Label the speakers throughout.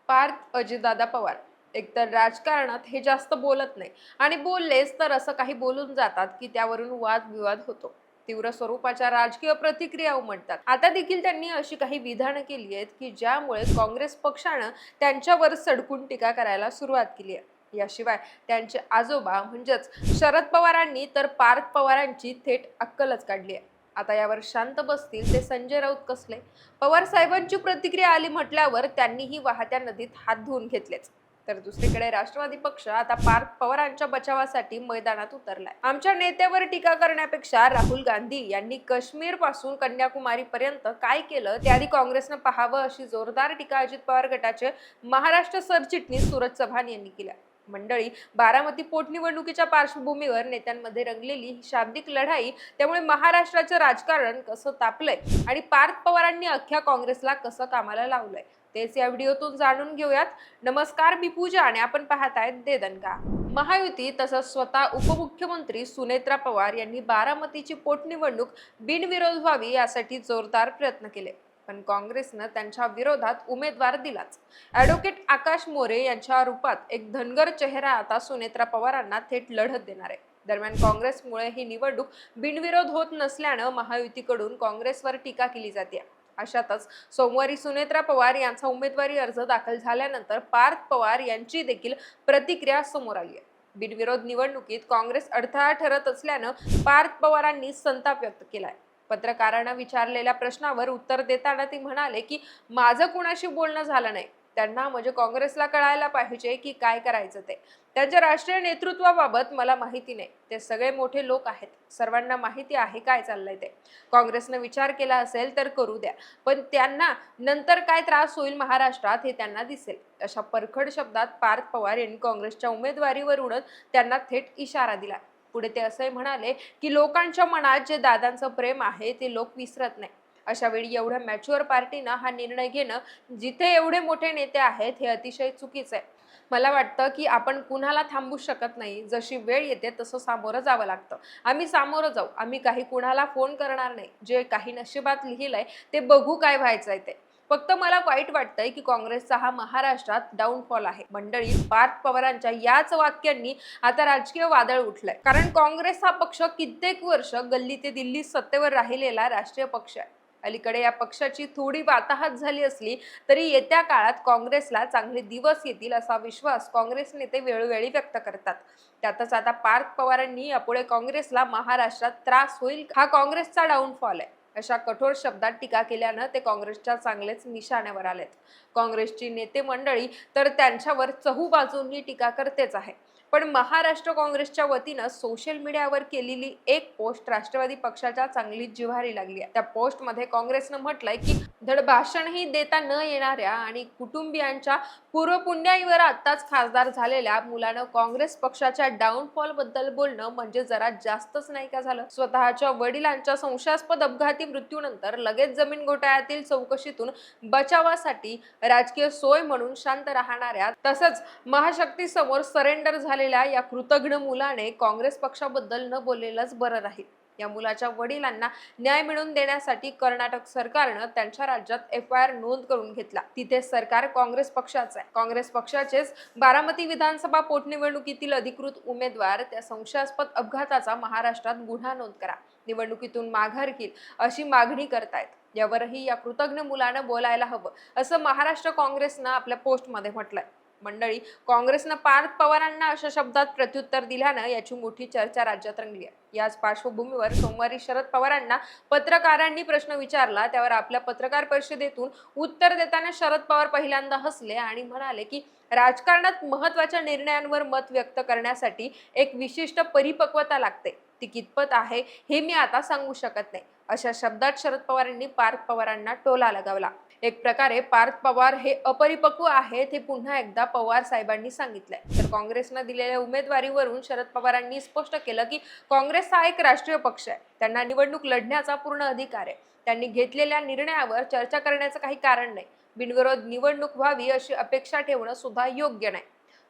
Speaker 1: पार्थ अजितदादा पवार एकतर राजकारणात हे जास्त बोलत नाही आणि बोललेच तर असं काही बोलून जातात की त्यावरून वादविवाद होतो. तीव्र स्वरूपाच्या राजकीय प्रतिक्रिया उमटतात. आता देखील त्यांनी अशी काही विधानं केली आहेत की ज्यामुळे काँग्रेस पक्षानं त्यांच्यावर सडकून टीका करायला सुरुवात केली आहे. याशिवाय त्यांचे आजोबा म्हणजेच शरद पवारांनी तर पार्थ पवारांची थेट अक्कलच काढली आहे. आता यावर शांत बसतील ते संजय राऊत कसले? पवार साहेबांची प्रतिक्रिया आली म्हटल्यावर त्यांनीही वाहत्या नदीत हात धुवून घेतलेच. तर दुसरीकडे राष्ट्रवादी पक्ष आता पार्थ पवारांच्या बचावासाठी मैदानात उतरलाय. आमच्या नेत्यावर टीका करण्यापेक्षा राहुल गांधी यांनी काश्मीर पासून कन्याकुमारी पर्यंत काय केलं ते आधी काँग्रेसनं पाहावं, अशी जोरदार टीका अजित पवार गटाचे महाराष्ट्र सरचिटणीस सूरज चव्हाण यांनी केली. मंडळी, बारामती पोटनिवडणुकीच्या पार्श्वभूमीवर नेत्यांमध्ये रंगलेली ही शाब्दिक लढाई, त्यामुळे महाराष्ट्राचं राजकारण कसं तापलंय आणि पार्थ पवारांनी अख्ख्या काँग्रेसला कसं कामाला लावलंय तेच या व्हिडिओतून जाणून घेऊयात. नमस्कार, मी पूजा आणि आपण पाहतायत दे दणका. महायुती तसंच स्वतः उपमुख्यमंत्री सुनेत्रा पवार यांनी बारामतीची पोटनिवडणूक बिनविरोध व्हावी यासाठी जोरदार प्रयत्न केले, पण काँग्रेसनं त्यांच्या विरोधात उमेदवार दिलाच. ॲडव्होकेट आकाश मोरे यांच्या रूपात एक धनगर चेहरा आता सुनेत्रा पवारांना थेट लढत देणार आहे. दरम्यान काँग्रेसमुळे ही निवडणूक बिनविरोध होत नसल्यानं महायुतीकडून काँग्रेसवर टीका केली जाते. अशातच सोमवारी सुनेत्रा पवार यांचा उमेदवारी अर्ज दाखल झाल्यानंतर पार्थ पवार यांची देखील प्रतिक्रिया समोर आली आहे. बिनविरोध निवडणुकीत काँग्रेस अडथळा ठरत असल्यानं पार्थ पवारांनी संताप व्यक्त केलाय. पत्रकारांना विचारलेल्या प्रश्नावर उत्तर देताना ते म्हणाले की माझं कुणाशी बोलणं झालं नाही. त्यांना म्हणजे काँग्रेसला कळायला पाहिजे की काय करायचं ते. त्यांच्या राष्ट्रीय नेतृत्वाबाबत मला माहिती नाही. ते सगळे मोठे लोक आहेत, सर्वांना माहिती आहे काय चाललंय ते. काँग्रेसनं विचार केला असेल तर करू द्या, पण त्यांना नंतर काय त्रास होईल महाराष्ट्रात हे त्यांना दिसेल, अशा परखड शब्दात पार्थ पवार यांनी काँग्रेसच्या उमेदवारीवरूनच त्यांना थेट इशारा दिला. पुढे ते असंही म्हणाले की लोकांच्या मनात जे दादांचं प्रेम आहे ते लोक विसरत नाही. अशा वेळी एवढ्या मॅच्युअर पार्टीनं हा निर्णय घेणं, जिथे एवढे मोठे नेते आहेत, हे अतिशय चुकीचं आहे. मला वाटतं की आपण कुणाला थांबू शकत नाही. जशी वेळ येते तसं सामोरं जावं लागतं. आम्ही सामोरं जाऊ. आम्ही काही कुणाला फोन करणार नाही. जे काही नशिबात लिहिलंय ते बघू काय व्हायचंय ते. फक्त मला वाईट वाटतंय की काँग्रेसचा हा महाराष्ट्रात डाऊनफॉल आहे. मंडळी, पार्थ पवारांच्या याच वाक्यांनी आता राजकीय वादळ उठलंय. कारण काँग्रेस हा पक्ष कित्येक वर्ष गल्ली ते दिल्ली सत्तेवर राहिलेला राष्ट्रीय पक्ष आहे. अलीकडे या पक्षाची थोडी वाताहत झाली असली तरी येत्या काळात काँग्रेसला चांगले दिवस येतील असा विश्वास काँग्रेस नेते वेळोवेळी व्यक्त करतात. त्यातच आता पार्थ पवारांनी यापुढे काँग्रेसला महाराष्ट्रात त्रास होईल, हा काँग्रेसचा डाऊनफॉल आहे, अशा कठोर शब्दात टीका केल्यानं ते काँग्रेसच्या चांगलेच निशाण्यावर आलेत. काँग्रेसची नेते मंडळी तर त्यांच्यावर चहूबाजूंनी टीका करतेच आहे. पण महाराष्ट्र काँग्रेसच्या वतीनं सोशल मीडियावर केलेली एक पोस्ट राष्ट्रवादी पक्षाच्या चांगलीच जिव्हारी लागली आहे. त्या पोस्टमध्ये काँग्रेसनं म्हटलंय की धड भाषणही देता न येणाऱ्या आणि कुटुंबियांच्या पूर्वपुण्याईवर आत्ताच खासदार झालेल्या मुलानं काँग्रेस पक्षाच्या डाऊनफॉल बद्दल बोलणं म्हणजे जरा जास्तच नाही का झालं. स्वतःच्या वडिलांच्या संशयास्पद अपघाती मृत्यूनंतर लगेच जमीन घोटाळ्यातील चौकशीतून बचावासाठी राजकीय सोय म्हणून शांत राहणाऱ्या तसंच महाशक्ती समोर सरेंडर झालेल्या या कृतघ्न मुलाने काँग्रेस पक्षाबद्दल न बोललेलंच बरं राहील. या मुलाच्या वडिलांना न्याय मिळवून देण्यासाठी कर्नाटक सरकारनं त्यांच्या राज्यात FIR नोंद करून घेतला. तिथे सरकार काँग्रेस पक्षाचं आहे. काँग्रेस पक्षाचेच बारामती विधानसभा पोटनिवडणुकीतील अधिकृत उमेदवार त्या संशयास्पद अपघाताचा महाराष्ट्रात गुन्हा नोंद करा, निवडणुकीतून माघार घेईल अशी मागणी करतायत. यावरही या कृतघ्न मुलानं बोलायला हवं, असं महाराष्ट्र काँग्रेसनं आपल्या पोस्टमध्ये म्हटलंय. मंडळी, काँग्रेसनं पार्थ पवारांना अशा शब्दात प्रत्युत्तर दिल्यानं याची मोठी चर्चा राज्यात रंगली आहे. याच पार्श्वभूमीवर सोमवारी शरद पवारांना पत्रकारांनी प्रश्न विचारला, त्यावर आपल्या पत्रकार परिषदेतून उत्तर देताना शरद पवार पहिल्यांदा हसले आणि म्हणाले की राजकारणात महत्त्वाच्या निर्णयांवर मत व्यक्त करण्यासाठी एक विशिष्ट परिपक्वता लागते. ती कितपत आहे हे मी आता सांगू शकत नाही, अशा शब्दात शरद पवारांनी पार्थ पवारांना टोला लगावला. एक प्रकारे पार्थ पवार हे अपरिपक्व आहेत हे पुन्हा एकदा पवार साहेबांनी सांगितलंय. तर काँग्रेसनं दिलेल्या उमेदवारीवरून शरद पवारांनी स्पष्ट केलं की काँग्रेस हा एक राष्ट्रीय पक्ष आहे. त्यांना निवडणूक लढण्याचा पूर्ण अधिकार आहे. त्यांनी घेतलेल्या निर्णयावर चर्चा करण्याचं काही कारण नाही. बिनविरोध निवडणूक व्हावी अशी अपेक्षा ठेवणं सुद्धा योग्य नाही.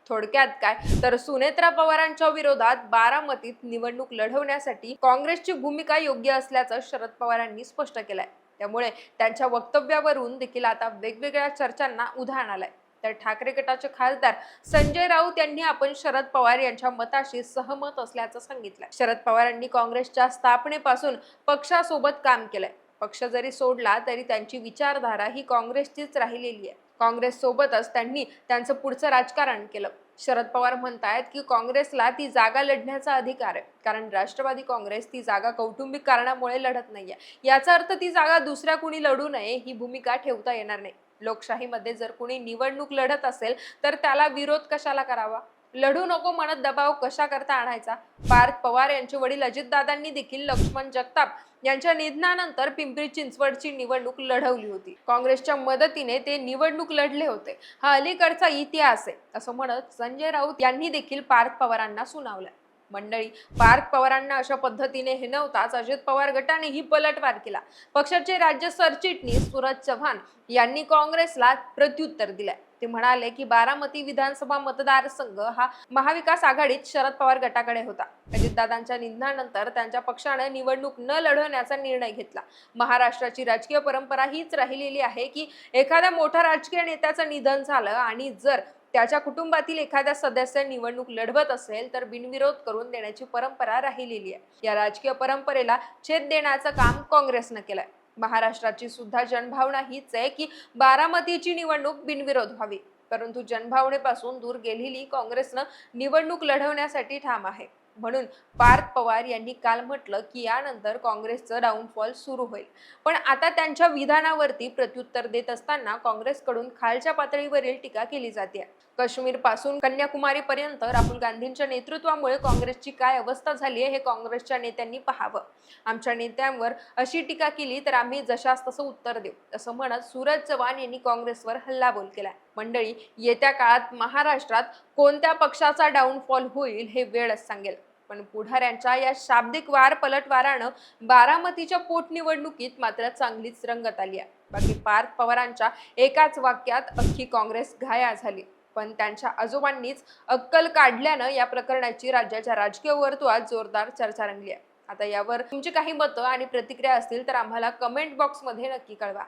Speaker 1: थोडक्यात काय तर सुनेत्रा पवारांच्या विरोधात बारामतीत निवडणूक लढवण्यासाठी काँग्रेसची भूमिका योग्य असल्याचं शरद पवारांनी स्पष्ट केलंय. त्यामुळे त्यांच्या वक्तव्यावरून देखील आता वेगवेगळ्या चर्चांना उधाण आलंय. तर ठाकरे गटाचे खासदार संजय राऊत यांनी आपण शरद पवार यांच्या मताशी सहमत असल्याचं सांगितलं. शरद पवारांनी काँग्रेसच्या स्थापनेपासून पक्षासोबत काम केलंय. पक्ष जरी सोडला तरी त्यांची विचारधारा ही काँग्रेसचीच राहिलेली आहे. काँग्रेस सोबतच त्यांनी त्यांचं पुढचं राजकारण केलं. शरद पवार म्हणतायत की काँग्रेसला ती जागा लढण्याचा अधिकार आहे, कारण राष्ट्रवादी काँग्रेस ती जागा कौटुंबिक कारणामुळे लढत नाहीये. याचा अर्थ ती जागा दुसऱ्या कुणी लढू नये ही भूमिका ठेवता येणार नाही. लोकशाहीमध्ये जर कुणी निवडणूक लढत असेल तर त्याला विरोध कशाला करावा? लढू नको म्हणत दबाव कशा करता आणायचा? पार्थ पवार यांचे वडील अजितदादांनी देखील लक्ष्मण जगताप यांच्या निधनानंतर पिंपरी चिंचवडची निवडणूक लढवली होती. काँग्रेसच्या मदतीने ते निवडणूक लढले होते. हा अलीकडचा इतिहास आहे असं म्हणत संजय राऊत यांनी देखील पार्थ पवारांना सुनावलं. मंडळी, पार्थ पवारांना अशा पद्धतीने हिणवताच अजित पवार गटानेही पलटवार केला. पक्षाचे राज्य सरचिटणीस सूरज चव्हाण यांनी काँग्रेसला प्रत्युत्तर दिलंय. ते म्हणाले की बारामती विधानसभा मतदारसंघ हा महाविकास आघाडीत शरद पवार गटाकडे होता. अजितदादांच्या निधनानंतर त्यांच्या पक्षाने निवडणूक न लढवण्याचा निर्णय घेतला. महाराष्ट्राची राजकीय परंपरा हीच राहिलेली आहे की एखाद्या मोठ्या राजकीय नेत्याचं निधन झालं आणि जर त्याच्या कुटुंबातील एखाद्या सदस्य निवडणूक लढवत असेल तर बिनविरोध करून देण्याची परंपरा राहिलेली आहे. या राजकीय परंपरेला छेद देण्याचं काम काँग्रेसनं केलंय. महाराष्ट्राची सुद्धा जनभावना हीच आहे की बारामतीची निवडणूक बिनविरोध व्हावी. परंतु जनभावनेपासून दूर गेलेली काँग्रेसनं निवडणूक लढवण्यासाठी ठाम आहे. म्हणून पार्थ पवार यांनी काल म्हटलं की यानंतर काँग्रेसचं डाऊनफॉल सुरू होईल. पण आता त्यांच्या विधानावरती प्रत्युत्तर देत असताना काँग्रेसकडून खालच्या पातळीवरील टीका केली जाते. काश्मीर पासून कन्याकुमारी पर्यंत राहुल गांधींच्या नेतृत्वामुळे काँग्रेसची काय अवस्था झाली आहे हे काँग्रेसच्या नेत्यांनी पाहावं. आमच्या नेत्यांवर अशी टीका केली तर आम्ही जशास तसं उत्तर देऊ असं म्हणत सूरज चव्हाण यांनी काँग्रेसवर हल्लाबोल केलाय. मंडळी, येत्या काळात महाराष्ट्रात कोणत्या पक्षाचा डाऊनफॉल होईल हे वेळच सांगेल. पण पुढाऱ्यांच्या या शाब्दिक वार पलटवारानं बारामतीच्या पोटनिवडणुकीत मात्र चांगलीच रंगत आली आहे. बाकी पार्थ पवारांच्या एकाच वाक्यात अख्खी काँग्रेस घायाळ झाली. पण त्यांच्या आजोबांनीच अक्कल काढल्यानं या प्रकरणाची राज्याच्या राजकीय वर्तुळात जोरदार चर्चा रंगली आहे. आता यावर तुमची काही मतं आणि प्रतिक्रिया असतील तर आम्हाला कमेंट बॉक्समध्ये नक्की कळवा.